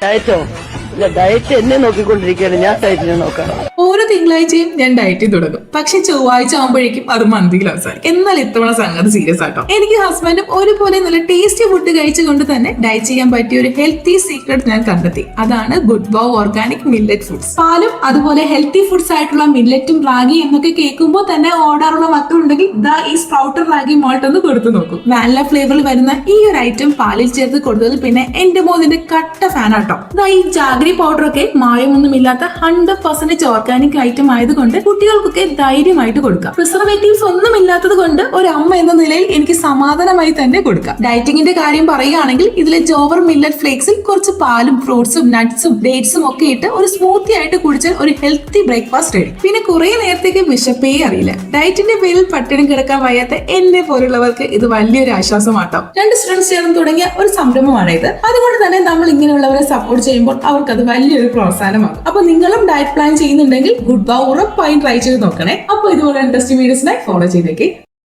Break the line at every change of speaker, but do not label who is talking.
ഡയറ്റോ diet എന്നെ നോക്കിക്കൊണ്ടിരിക്കുകയാണ്, ഞാൻ ഡയറ്റിനെ നോക്കാം.
ഓരോ തിങ്കളാഴ്ചയും ഞാൻ ഡയറ്റ് തുടങ്ങും. പക്ഷെ ചൊവ്വാഴ്ച ആകുമ്പോഴേക്കും അത് മന്തിയിൽ അവസാനിക്കും. എന്നാൽ ഇത്തവണ സംഗതി സീരിയസ് ആട്ടോ. എനിക്ക് ഹസ്ബൻഡും ഒരുപോലെ നല്ല ടേസ്റ്റി ഫുഡ് കഴിച്ചുകൊണ്ട് തന്നെ ഡയറ്റ് ചെയ്യാൻ പറ്റിയ ഒരു ഹെൽത്തി സീക്രട്ട് ഞാൻ കണ്ടെത്തി. അതാണ് good bow organic millet foods. പാലും അതുപോലെ ഹെൽത്തി ഫുഡ്സ് ആയിട്ടുള്ള മില്ലറ്റും റാഗി എന്നൊക്കെ കേൾക്കുമ്പോൾ തന്നെ ഓടാറുള്ള മക്കളുണ്ടെങ്കിൽ ദാ ഈ സ്പ്രൗട്ടഡ് റാഗി മോൾട്ട് ഒന്ന് കൊടുത്തു നോക്കും. വാനില ഫ്ലേവറിൽ വരുന്ന ഈ ഒരു ഐറ്റം പാലിൽ ചേർത്ത് കൊടുത്തത് പിന്നെ എന്റെ മോദിന്റെ കട്ട ഫാൻ ആട്ടോ. ദാ ഈ ജാഗ്രി പൗഡർ ഒക്കെ മായമൊന്നുമില്ലാത്ത 100% ഓർഗാനിക് ഐറ്റം ആയതുകൊണ്ട് കുട്ടികൾക്കൊക്കെ ധൈര്യമായിട്ട് കൊടുക്കാം. പ്രിസർവേറ്റീവ്സ് ഒന്നും ഇല്ലാത്തത് കൊണ്ട് ഒരു അമ്മ എന്ന നിലയിൽ എനിക്ക് സമാധാനമായി തന്നെ കൊടുക്കാം. ഡയറ്റിങ്ങിന്റെ കാര്യം പറയുകയാണെങ്കിൽ ഇതിലെ ജോവർ മില്ലറ്റ് ഫ്ലേക്സിൽ കുറച്ച് പാലും ഫ്രൂട്ട്സും നട്ട്സും ഡേറ്റ്സും ഒക്കെ ഇട്ട് ഒരു സ്മൂത്തി ആയിട്ട് കുടിച്ചാൽ ഒരു ഹെൽത്തി ബ്രേക്ക്ഫാസ്റ്റ് റെഡി. പിന്നെ കുറെ നേരത്തേക്ക് വിശപ്പേ അറിയില്ല. ഡയറ്റിന്റെ പേരിൽ പട്ടിണി കിടക്കാൻ വയ്യാത്ത എന്നെ പോലുള്ളവർക്ക് ഇത് വലിയൊരു ആശ്വാസമാട്ടോ. 2 സ്റ്റുഡൻസ് ചേർന്ന് തുടങ്ങിയ ഒരു സംരംഭമാണ് ഇത്. അതുകൊണ്ട് തന്നെ നമ്മൾ ഇങ്ങനെയുള്ളവരെ സപ്പോർട്ട് ചെയ്യുമ്പോൾ അവർക്ക് അത് വലിയൊരു പ്രോത്സാഹനമാകും. അപ്പൊ നിങ്ങളും ഡയറ്റ് പ്ലാൻ ചെയ്യുന്നുണ്ടെങ്കിൽ ഗുഡ് ബൗ ഉറപ്പായും ട്രൈ ചെയ്ത് നോക്കണേ. അപ്പൊ ഇതുപോലെ ഇൻട്രസ്റ്റിംഗ് വീഡിയോസിനായി ഫോളോ ചെയ്തേക്കേ.